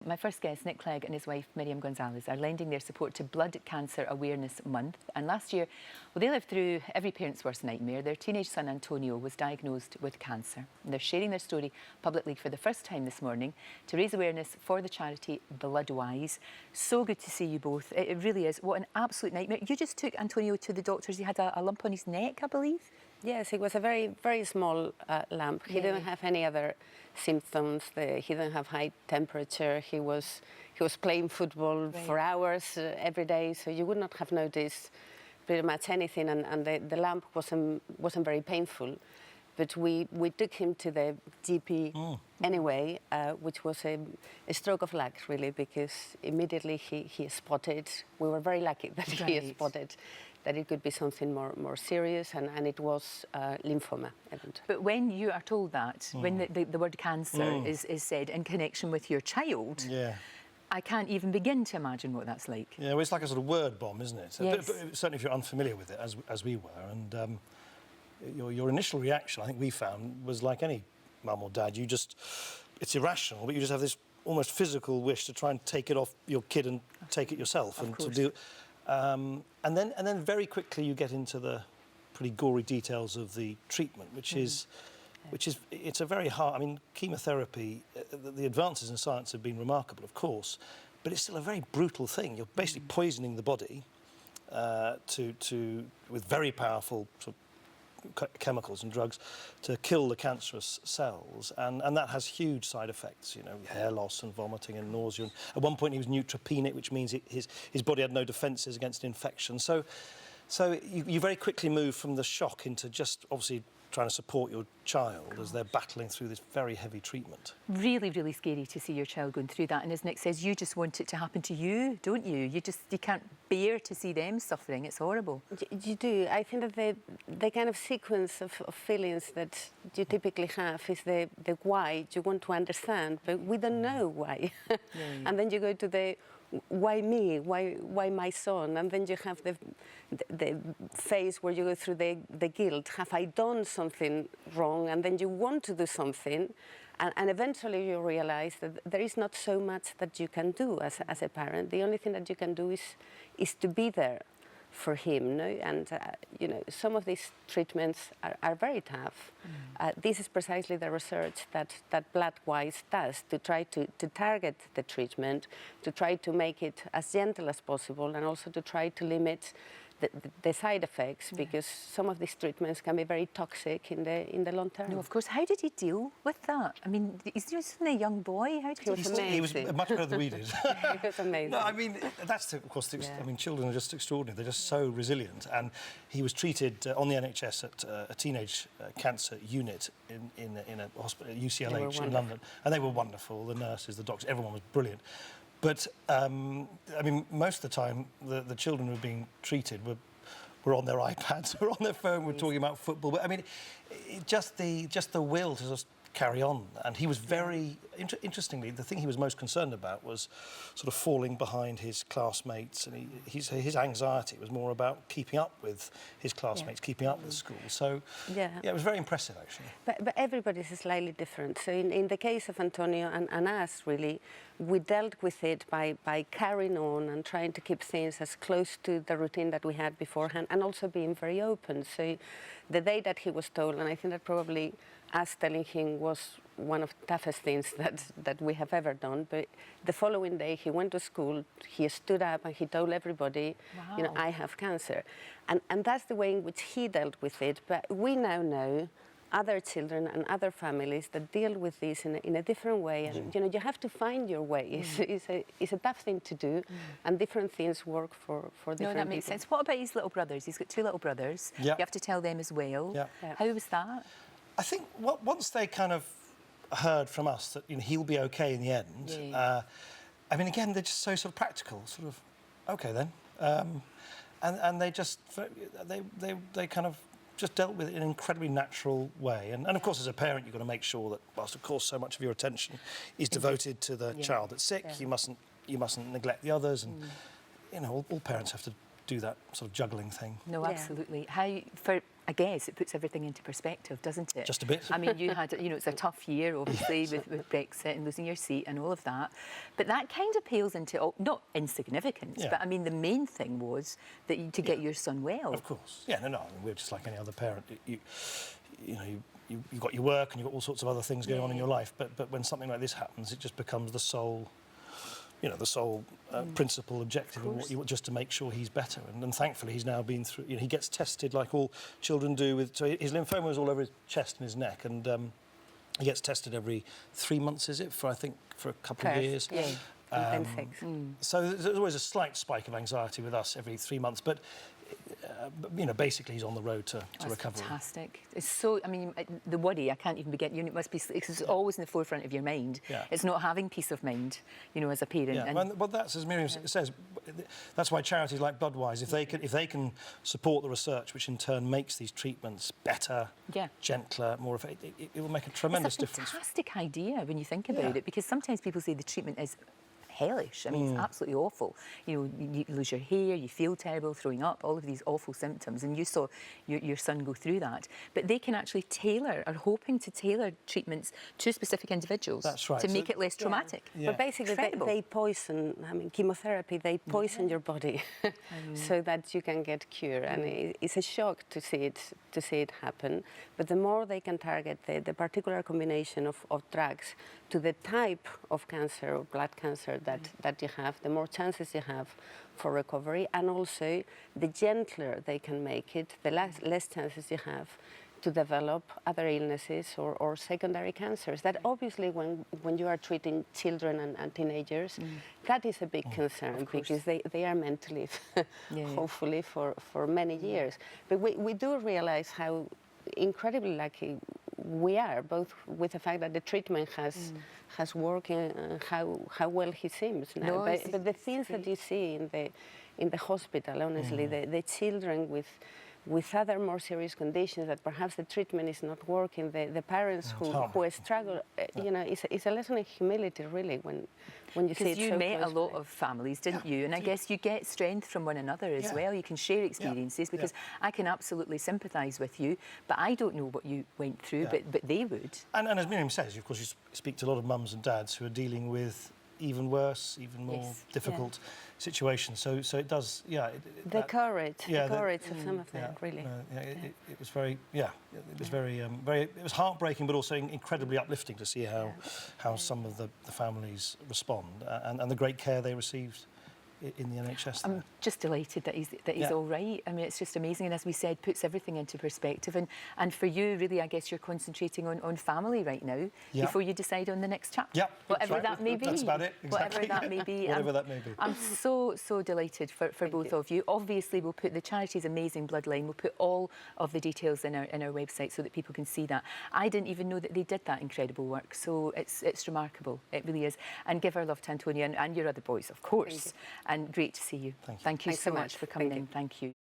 My first guest, Nick Clegg, and his wife, Miriam González, are lending their support to Blood Cancer Awareness Month. And last year, well, they lived through every parent's worst nightmare. Their teenage son, Antonio, was diagnosed with cancer. And they're sharing their story publicly for the first time this morning to raise awareness for the charity Bloodwise. So good to see you both. It really is. What an absolute nightmare. You just took Antonio to the doctors. He had a lump on his neck, I believe? Yes, it was a very, very small lump. He didn't have any other symptoms. He didn't have high temperature. He was playing football for hours every day, so you would not have noticed pretty much anything. And the lump wasn't very painful. But we took him to the GP anyway, which was a stroke of luck, really, because immediately he spotted. We were very lucky that he spotted that it could be something more serious, and it was lymphoma. But when you are told that, when the word cancer is said in connection with your child, I can't even begin to imagine what that's like. Yeah, well, it's like a sort of word bomb, isn't it? Yes. But certainly if you're unfamiliar with it, as we were, and your initial reaction, I think we found, was like any mum or dad. It's irrational, but you just have this almost physical wish to try and take it off your kid and take it yourself, and to do. And then very quickly you get into the pretty gory details of the treatment, which is it's a very hard. I mean, chemotherapy. The advances in science have been remarkable, of course, but it's still a very brutal thing. You're basically poisoning the body with very powerful sort of chemicals and drugs to kill the cancerous cells, and that has huge side effects, you know, hair loss and vomiting and nausea. And at one point he was neutropenic, which means his body had no defences against infection. So you very quickly move from the shock into just obviously trying to support your child as they're battling through this very heavy treatment. Really, really scary to see your child going through that. And as Nick says, you just want it to happen to you, don't you? You can't bear to see them suffering. It's horrible. You do. I think that the kind of sequence of feelings that you typically have is the why you want to understand, but we don't know why. And then you go to the why me? Why my son? And then you have the phase where you go through the guilt. Have I done something wrong? And then you want to do something, and eventually you realize that there is not so much that you can do as a parent. The only thing that you can do is to be there for him, no? And you know, some of these treatments are very tough. This is precisely the research that Bloodwise does, to try to target the treatment, to try to make it as gentle as possible, and also to try to limit the side effects, because some of these treatments can be very toxic in the long term. No, of course. How did he deal with that? I mean, he's just a young boy. How did he was amazing. He was much better than we did. He was amazing. No, I mean, that's of course. I mean, children are just extraordinary. They're just so resilient. And he was treated on the NHS at a teenage cancer unit in a hospital at UCLH in London, and they were wonderful. The nurses, the doctors, everyone was brilliant. But I mean, most of the time, the children who were being treated were on their iPads, were on their phone, were talking about football. But I mean, just the will to just carry on. And he was very interestingly, the thing he was most concerned about was sort of falling behind his classmates, and his anxiety was more about keeping up with his classmates, keeping up with school. So yeah, it was very impressive, actually. But everybody's slightly different. So in the case of Antonio and us, really, we dealt with it by carrying on and trying to keep things as close to the routine that we had beforehand, and also being very open. So the day that he was told, and I think that probably us telling him was one of the toughest things that we have ever done, but the following day he went to school, he stood up and he told everybody, you know, I have cancer. And that's the way in which he dealt with it. But we now know other children and other families that deal with this in a different way, and you know, you have to find your way. It's a tough thing to do, and different things work for different people. No, that makes sense. What about his little brothers? He's got two little brothers. You have to tell them as well. How was that? I think once they kind of heard from us that, you know, he'll be okay in the end. I mean, again, they're just so sort of practical, sort of okay then, and they just they kind of just dealt with it in an incredibly natural way. And of course, as a parent, you've got to make sure that, whilst of course so much of your attention is devoted to the child that's sick, you mustn't neglect the others, and you know, all parents have to do that sort of juggling thing. No, absolutely. How for I guess it puts everything into perspective, doesn't it? Just a bit. I mean, you had, you know, it's a tough year, obviously, with Brexit and losing your seat and all of that. But that kind of pales into, not insignificance, but I mean, the main thing was that to get your son well. Of course. Yeah, no, I mean, we're just like any other parent. You know, you've got your work and you've got all sorts of other things going on in your life, but when something like this happens, it just becomes the sole, you know, the sole principal objective of what you want, just to make sure he's better. And thankfully, he's now been through, you know, he gets tested like all children do with, so his lymphoma is all over his chest and his neck, and he gets tested every 3 months, is it, for, I think, for a couple of years. Yeah. And 6. So there's always a slight spike of anxiety with us every 3 months, but you know, basically he's on the road to recovery. Fantastic. It's so, I mean, the worry, I can't even begin, you know, it must be, it's always in the forefront of your mind. Yeah. It's not having peace of mind, you know, as a parent. Yeah, and well, that's, as Miriam says, that's why charities like Bloodwise, if they can support the research, which in turn makes these treatments better, gentler, more effective, it will make a tremendous difference. It's a fantastic idea when you think about it, because sometimes people say the treatment is hellish. I mean, it's absolutely awful. You know, you lose your hair, you feel terrible, throwing up, all of these awful symptoms, and you saw your son go through that. But they can actually are hoping to tailor treatments to specific individuals. That's right. To make it less traumatic. But basically, they poison, I mean, chemotherapy, they poison your body so that you can get cured. And it's a shock to see it happen. But the more they can target the particular combination of drugs to the type of cancer or blood cancer that you have, the more chances you have for recovery, and also the gentler they can make it, the less chances you have to develop other illnesses or secondary cancers. That obviously, when you are treating children and teenagers, that is a big concern, because they are meant to live, hopefully, for many years. But we do realize how incredibly lucky we are, both with the fact that the treatment has worked and how well he seems now. But the things that you see in the hospital, honestly, the children with other more serious conditions that perhaps the treatment is not working, the parents who struggle, you know, it's a lesson in humility, really, when you see it so close. Because you met a lot of families, didn't you? And I guess you get strength from one another as well. You can share experiences, because I can absolutely sympathise with you, but I don't know what you went through, but they would. And as Miriam says, of course, you speak to a lot of mums and dads who are dealing with even worse, even more difficult situations. So it does, the courage of some of them, really. It was very, it was very, it was heartbreaking, but also incredibly uplifting to see how some of the families respond and the great care they received in the NHS. I'm just delighted that he's all right. I mean, it's just amazing, and as we said, puts everything into perspective. And for you, really, I guess you're concentrating on family right now before you decide on the next chapter. Whatever that may be. That's about it. Exactly. Whatever that may be. Whatever that may be. I'm so delighted for both of you. Obviously, we'll put the charity's amazing Bloodline. We'll put all of the details in our website so that people can see that. I didn't even know that they did that incredible work. So it's remarkable. It really is. And give our love to Antonia and your other boys, of course. And great to see you. Thank you. Thank you so much for coming in. Thank you.